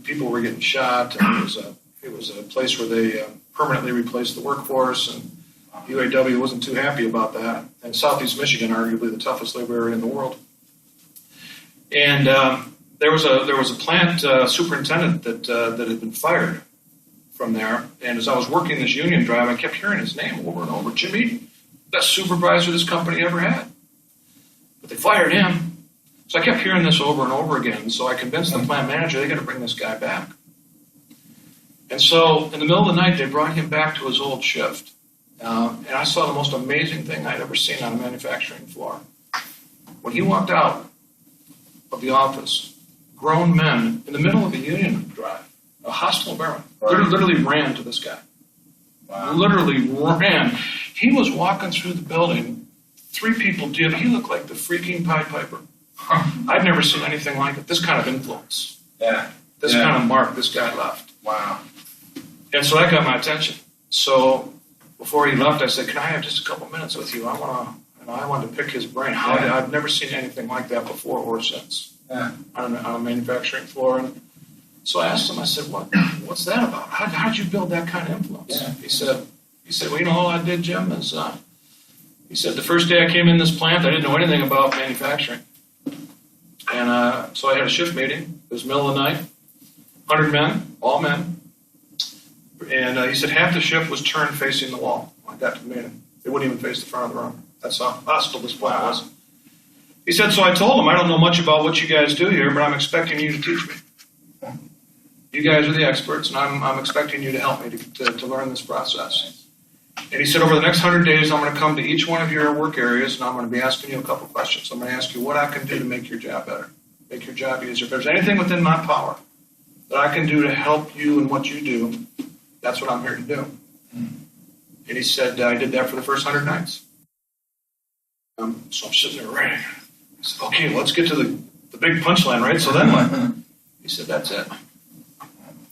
people were getting shot, and it was a place where they permanently replaced the workforce, and UAW wasn't too happy about that. And Southeast Michigan, arguably the toughest labor area in the world. And there was a plant superintendent that had been fired from there. And as I was working this union drive, I kept hearing his name over and over. Jim Eaton, best supervisor this company ever had. But they fired him. So I kept hearing this over and over again. So I convinced the plant manager they got to bring this guy back. And so in the middle of the night, they brought him back to his old shift. And I saw the most amazing thing I'd ever seen on a manufacturing floor. When he walked out of the office, grown men in the middle of a union drive, a hostile environment, literally ran to this guy. Wow. Literally ran. He was walking through the building. 3 people did. He looked like the freaking Pied Piper. I'd never seen anything like it. This kind of influence. Yeah. This kind of mark this guy left. Wow. And so that got my attention. So before he left, I said, "Can I have just a couple minutes with you? I wanted to pick his brain. I've never seen anything like that before or since on a manufacturing floor." And so I asked him. I said, "What's that about? How did you build that kind of influence?" Yeah. He said, "Well, all I did, Jim, is he said the first day I came in this plant, I didn't know anything about manufacturing, and so I had a shift meeting. It was middle of the night, 100 men, all men." And he said half the shift was turned facing the wall. I got to the meeting. They wouldn't even face the front of the room. That's how hostile this plant was. He said, "So I told him, I don't know much about what you guys do here, but I'm expecting you to teach me. You guys are the experts, and I'm expecting you to help me to learn this process." And he said, "Over the next 100 days, I'm going to come to each one of your work areas, and I'm going to be asking you a couple questions. I'm going to ask you what I can do to make your job better, make your job easier. If there's anything within my power that I can do to help you in what you do, that's what I'm here to do." And he said, "I did that for the first 100 nights." So I'm sitting there writing. I said, "Okay, let's get to the big punchline, right? So then what?" He said, "That's it.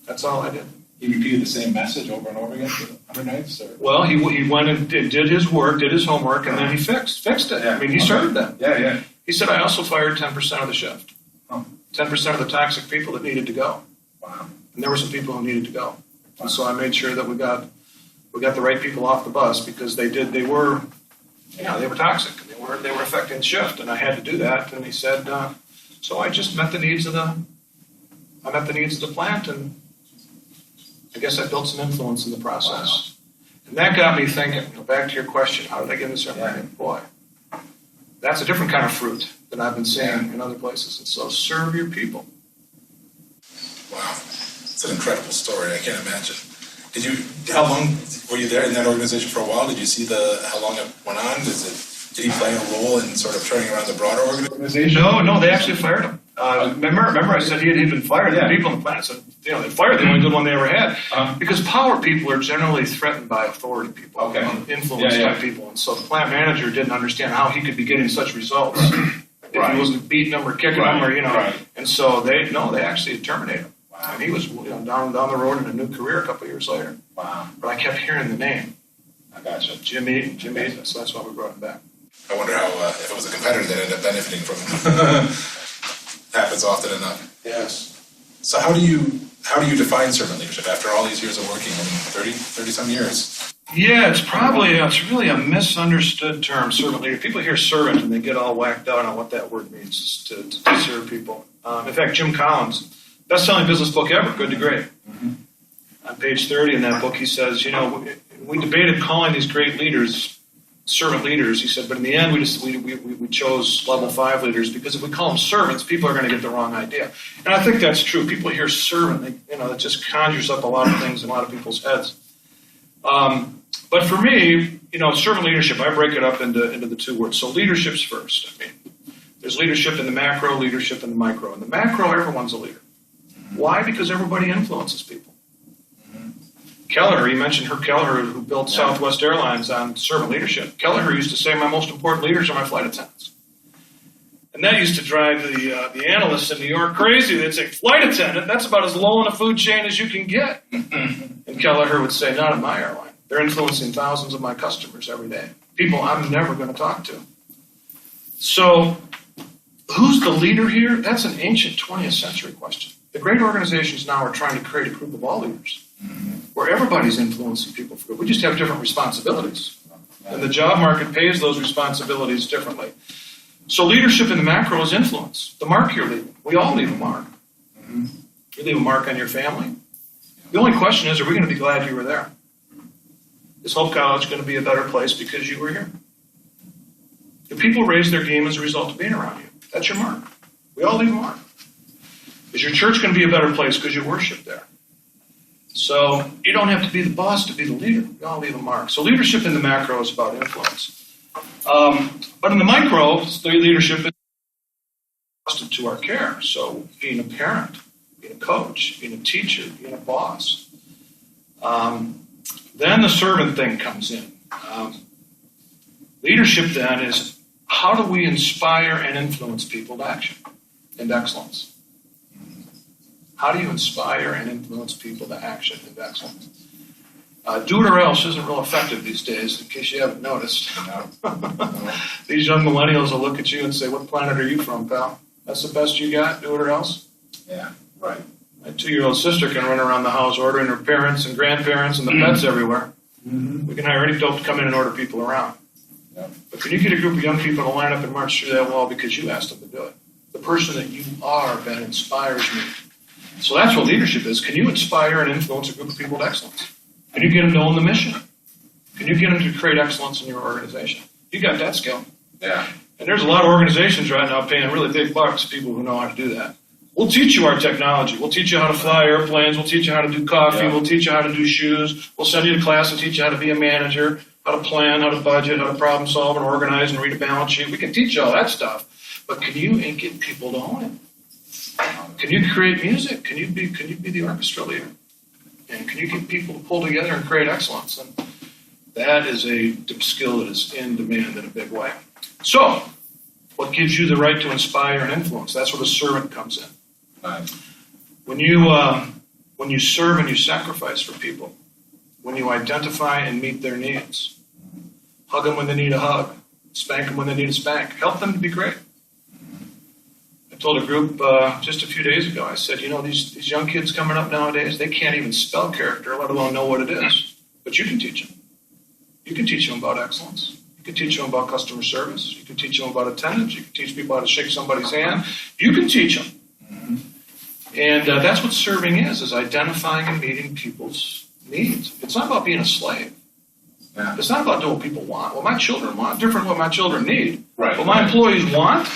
That's all I did." He repeated the same message over and over again for 100 nights? Or? Well, he went and did his work, did his homework, and then he fixed it. Yeah. I mean, he started that. Yeah. He said, "I also fired 10% of the shift. 10% of the toxic people that needed to go." Wow. And there were some people who needed to go. And so I made sure that we got the right people off the bus because they were toxic. They were affecting the shift, and I had to do that. And he said, so I just met the needs of the plant, and I guess I built some influence in the process. Wow. And that got me thinking. Back to your question, how did I get in this area? Boy, that's a different kind of fruit than I've been seeing in other places. And so serve your people. Wow. It's an incredible story. I can't imagine. How long were you there in that organization for a while? Did you see how long it went on? Did he play a role in sort of turning around the broader organization? No, they actually fired him. Remember I said he had been fired. The people on the planet said, they fired the only good one they ever had. Because power people are generally threatened by authority people, influence type people. And so the plant manager didn't understand how he could be getting such results if he wasn't beating them or kicking them or, And so they actually terminated him. Wow. And he was down the road in a new career a couple of years later. Wow. But I kept hearing the name. I gotcha. Jim Eaton, so that's why we brought him back. I wonder how, if it was a competitor that ended up benefiting from him. Happens often enough. Yes. So how do you define servant leadership after all these years of working, 30 some years? Yeah, it's really a misunderstood term, servant leader. People hear servant and they get all whacked out on what that word means to serve people. In fact, Jim Collins, best-selling business book ever, Good to Great. Mm-hmm. On page 30 in that book, he says, we debated calling these great leaders servant leaders. He said, but in the end, we chose level 5 leaders because if we call them servants, people are going to get the wrong idea. And I think that's true. People hear servant, it just conjures up a lot of things in a lot of people's heads. But for me, servant leadership, I break it up into the two words. So leadership's first. There's leadership in the macro, leadership in the micro. In the macro, everyone's a leader. Why? Because everybody influences people. Kelleher, you mentioned Herb Kelleher, who built Southwest Airlines on servant leadership. Kelleher used to say, my most important leaders are my flight attendants. And that used to drive the analysts in New York crazy. They'd say, flight attendant, that's about as low in a food chain as you can get. And Kelleher would say, not at my airline. They're influencing thousands of my customers every day. People I'm never going to talk to. So who's the leader here? That's an ancient 20th century question. The great organizations now are trying to create a group of all leaders where everybody's influencing people for good. We just have different responsibilities. And the job market pays those responsibilities differently. So leadership in the macro is influence. The mark you're leaving. We all leave a mark. You leave a mark on your family. The only question is, are we going to be glad you were there? Is Hope College going to be a better place because you were here? Do people raise their game as a result of being around you? That's your mark. We all leave a mark. Is your church going to be a better place because you worship there? So you don't have to be the boss to be the leader. We all leave a mark. So leadership in the macro is about influence. But in the micro, the leadership is trusted to our care. So being a parent, being a coach, being a teacher, being a boss. Then the servant thing comes in. Leadership then is, how do we inspire and influence people to action and excellence? How do you inspire and influence people to action and excellence? Do it or else isn't real effective these days, in case you haven't noticed. These young millennials will look at you and say, what planet are you from, pal? That's the best you got? Do it or else? Yeah, right. My 2-year-old sister can run around the house ordering her parents and grandparents and the pets everywhere. We can hire any dope to come in and order people around. But can you get a group of young people to line up and march through that wall because you asked them to do it? The person that you are that inspires me. So that's what leadership is. Can you inspire and influence a group of people to excellence? Can you get them to own the mission? Can you get them to create excellence in your organization? You got that skill. Yeah. And there's a lot of organizations right now paying really big bucks to people who know how to do that. We'll teach you our technology. We'll teach you how to fly airplanes. We'll teach you how to do coffee. We'll teach you how to do shoes. We'll send you to class and teach you how to be a manager, how to plan, how to budget, how to problem solve and organize and read a balance sheet. We can teach you all that stuff. But can you get people to own it? Can you create music? Can you be the orchestra leader? And can you get people to pull together and create excellence? And that is a skill that is in demand in a big way. So, what gives you the right to inspire and influence? That's where the servant comes in. When you serve and you sacrifice for people, when you identify and meet their needs, hug them when they need a hug, spank them when they need a spank, help them to be great. I told a group just a few days ago, I said, these young kids coming up nowadays, they can't even spell character, let alone know what it is. But you can teach them. You can teach them about excellence. You can teach them about customer service. You can teach them about attendance. You can teach people how to shake somebody's hand. You can teach them. And that's what serving is identifying and meeting people's needs. It's not about being a slave. Yeah. It's not about doing what people want. What my children want, different what my children need. Right. What my employees want,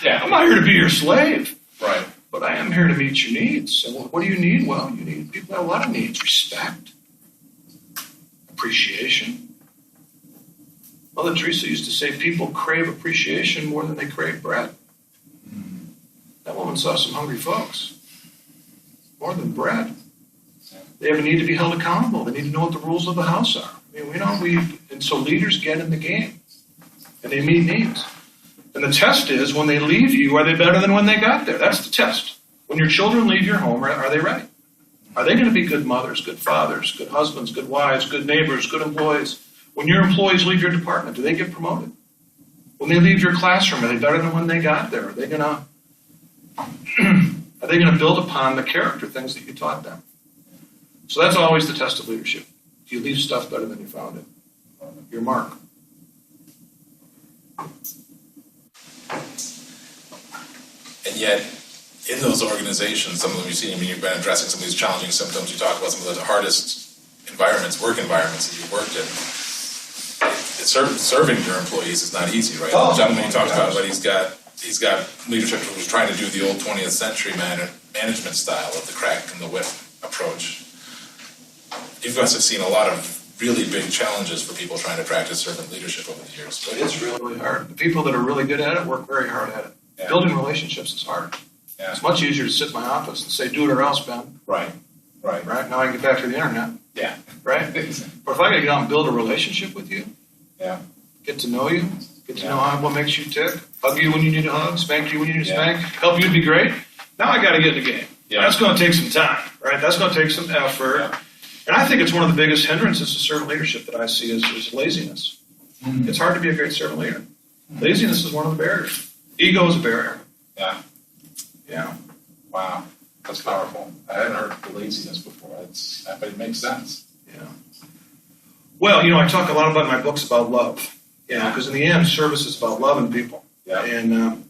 Yeah. I'm not here to be your slave. Right. But I am here to meet your needs. And what do you need? Well, you need people have a lot of needs. Respect. Appreciation. Mother Teresa used to say people crave appreciation more than they crave bread. That woman saw some hungry folks. More than bread. They have a need to be held accountable. They need to know what the rules of the house are. And so leaders get in the game. And they meet needs. And the test is, when they leave you, are they better than when they got there? That's the test. When your children leave your home, are they ready? Are they going to be good mothers, good fathers, good husbands, good wives, good neighbors, good employees? When your employees leave your department, do they get promoted? When they leave your classroom, are they better than when they got there? Are they going to build upon the character things that you taught them? So that's always the test of leadership. Do you leave stuff better than you found it? Your mark. And yet, in those organizations, some of them you've seen, you've been addressing some of these challenging symptoms. You talk about some of the hardest work environments that you've worked in. Serving your employees is not easy, right? The gentleman you talked about, but he's got leadership who was trying to do the old 20th century management style of the crack and the whip approach. You guys have seen a lot of really big challenges for people trying to practice servant leadership over the years. But it's really hard. The people that are really good at it work very hard at it. Yeah. Building relationships is hard. Yeah. It's much easier to sit in my office and say, do it or else, Ben. Right. Now I can get back to the internet. Yeah. Right? But if I got to get out and build a relationship with you, get to know you, get to know what makes you tick, hug you when you need a hug, spank you when you need a spank, help you to be great, now I got to get in the game. Yeah. That's going to take some time, right? That's going to take some effort. Yeah. And I think it's one of the biggest hindrances to servant leadership that I see is laziness. Mm-hmm. It's hard to be a great servant leader. Mm-hmm. Laziness is one of the barriers. Ego is a barrier. Yeah. Yeah. Wow. That's powerful. I hadn't heard the laziness before. But it makes sense. Yeah. Well, I talk a lot about in my books about love. Because in the end, service is about loving people. Yeah. And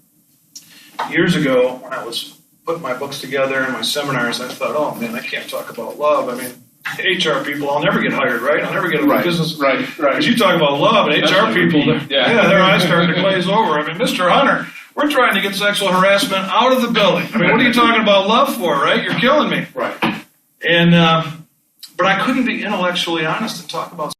years ago, when I was putting my books together and my seminars, I thought, oh man, I can't talk about love. I mean, HR people, I'll never get hired, right? I'll never get a business. Right. Because you talk about love, and HR people, their eyes start to glaze over. I mean, Mr. Hunter, we're trying to get sexual harassment out of the building. I mean, what are you talking about love for, right? You're killing me. Right. And but I couldn't be intellectually honest and talk about